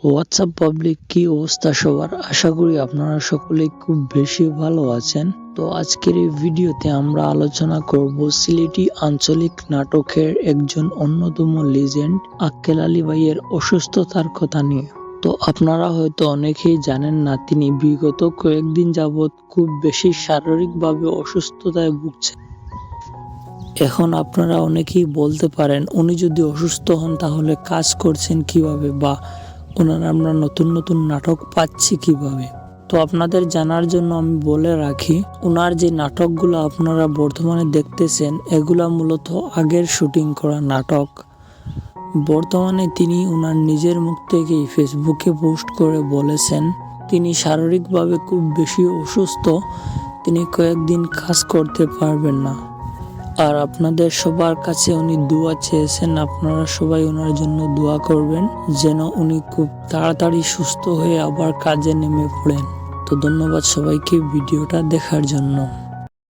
WhatsApp public, কি অবস্থা সবার? আশা করি আপনারা সকলে খুব বেশি ভালো আছেন। তো আজকের এই ভিডিওতে আমরা আলোচনা করব সিলেটি আঞ্চলিক নাটকের একজন অন্যতম লিজেন্ড আক্কেল আলী ভাইয়ের অসুস্থতার কথা নিয়ে। তো আপনারা হয়তো অনেকেই জানেন না, তিনি বিগত কয়েকদিন যাবৎ খুব বেশি শারীরিকভাবে অসুস্থতায় ভুগছেন। এখন আপনারা অনেকেই বলতে পারেন, উনি যদি অসুস্থ হন তাহলে কাজ করছেন কিভাবে, বা ওনার আমরা নতুন নতুন নাটক পাচ্ছি কিভাবে। তো আপনাদের জানার জন্য আমি বলে রাখি, ওনার যে নাটকগুলো আপনারা বর্তমানে দেখতেছেন এগুলা মূলত আগের শুটিং করা নাটক। বর্তমানে তিনি ওনার নিজের মুখ থেকেই ফেসবুকে পোস্ট করে বলেছেন তিনি শারীরিকভাবে খুব বেশি অসুস্থ, তিনি কয়েকদিন কাজ করতে পারবেন না। আর আপনাদের সবার কাছে উনি দোয়া চেয়েছেন, আপনারা সবাই ওনার জন্য দোয়া করবেন যেন উনি খুব তাড়াতাড়ি সুস্থ হয়ে আবার কাজে নেমে পড়েন। তো ধন্যবাদ সবাইকে ভিডিওটা দেখার জন্য।